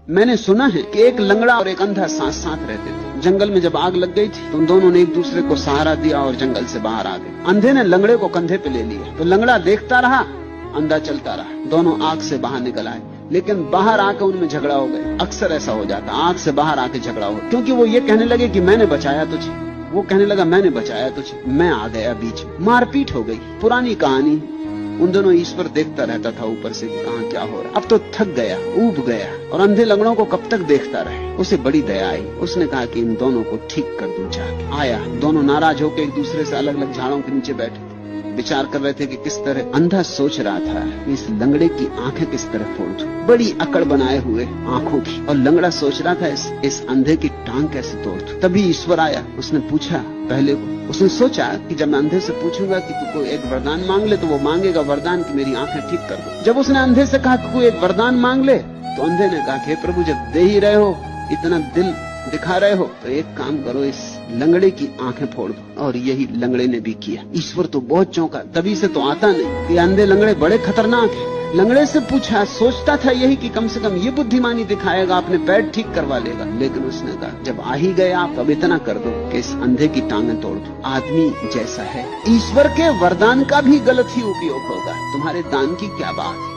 मैंने सुना है कि एक लंगड़ा और एक अंधा साथ साथ रहते थे। जंगल में जब आग लग गई थी तो उन दोनों ने एक दूसरे को सहारा दिया और जंगल से बाहर आ गए। अंधे ने लंगड़े को कंधे पे ले लिया तो लंगड़ा देखता रहा, अंधा चलता रहा। दोनों आग से बाहर निकल आए, लेकिन बाहर आकर उनमें झगड़ा हो गया। अक्सर ऐसा हो जाता, आग से बाहर आके झगड़ा हो, क्योंकि वो ये कहने लगे कि मैंने बचाया तुझे, वो कहने लगा मैंने बचाया तुझे, मैं आ गया बीच में, मारपीट हो गई। पुरानी कहानी। उन दोनों ईश्वर देखता रहता था ऊपर से कि कहां क्या हो रहा। अब तो थक गया, ऊब गया, और अंधे लंगड़ों को कब तक देखता रहे। उसे बड़ी दया आई। उसने कहा कि इन दोनों को ठीक कर दूं जाके। आया, दोनों नाराज होकर एक दूसरे से अलग अलग झाड़ों के नीचे बैठे विचार कर रहे थे कि किस तरह। अंधा सोच रहा था इस लंगड़े की आंखें किस तरह फोड़ दूं, बड़ी अकड़ बनाए हुए आंखों की। और लंगड़ा सोच रहा था इस अंधे की टांग कैसे तोड़ दूं। तभी ईश्वर आया। उसने पूछा पहले को, उसने सोचा कि जब मैं अंधे से पूछूंगा कि तू कोई एक वरदान मांग ले तो वो मांगेगा वरदान कि मेरी आंखें ठीक कर दो। जब उसने अंधे से कहा कि कोई एक वरदान मांग ले तो अंधे ने कहा, हे प्रभु, जब दे ही रहे हो, इतना दिल दिखा रहे हो, तो एक काम करो, इस लंगड़े की आंखें फोड़ दो। और यही लंगड़े ने भी किया। ईश्वर तो बहुत चौंका, तभी से तो आता नहीं कि अंधे लंगड़े बड़े खतरनाक हैं। लंगड़े से पूछा, सोचता था यही कि कम से कम ये बुद्धिमानी दिखाएगा, अपने पैर ठीक करवा लेगा। लेकिन उसने कहा जब आ ही गया आप, अब इतना कर दो कि इस अंधे की टांगें तोड़ दो। आदमी जैसा है, ईश्वर के वरदान का भी गलत ही उपयोग होगा। तुम्हारे दान की क्या बात है।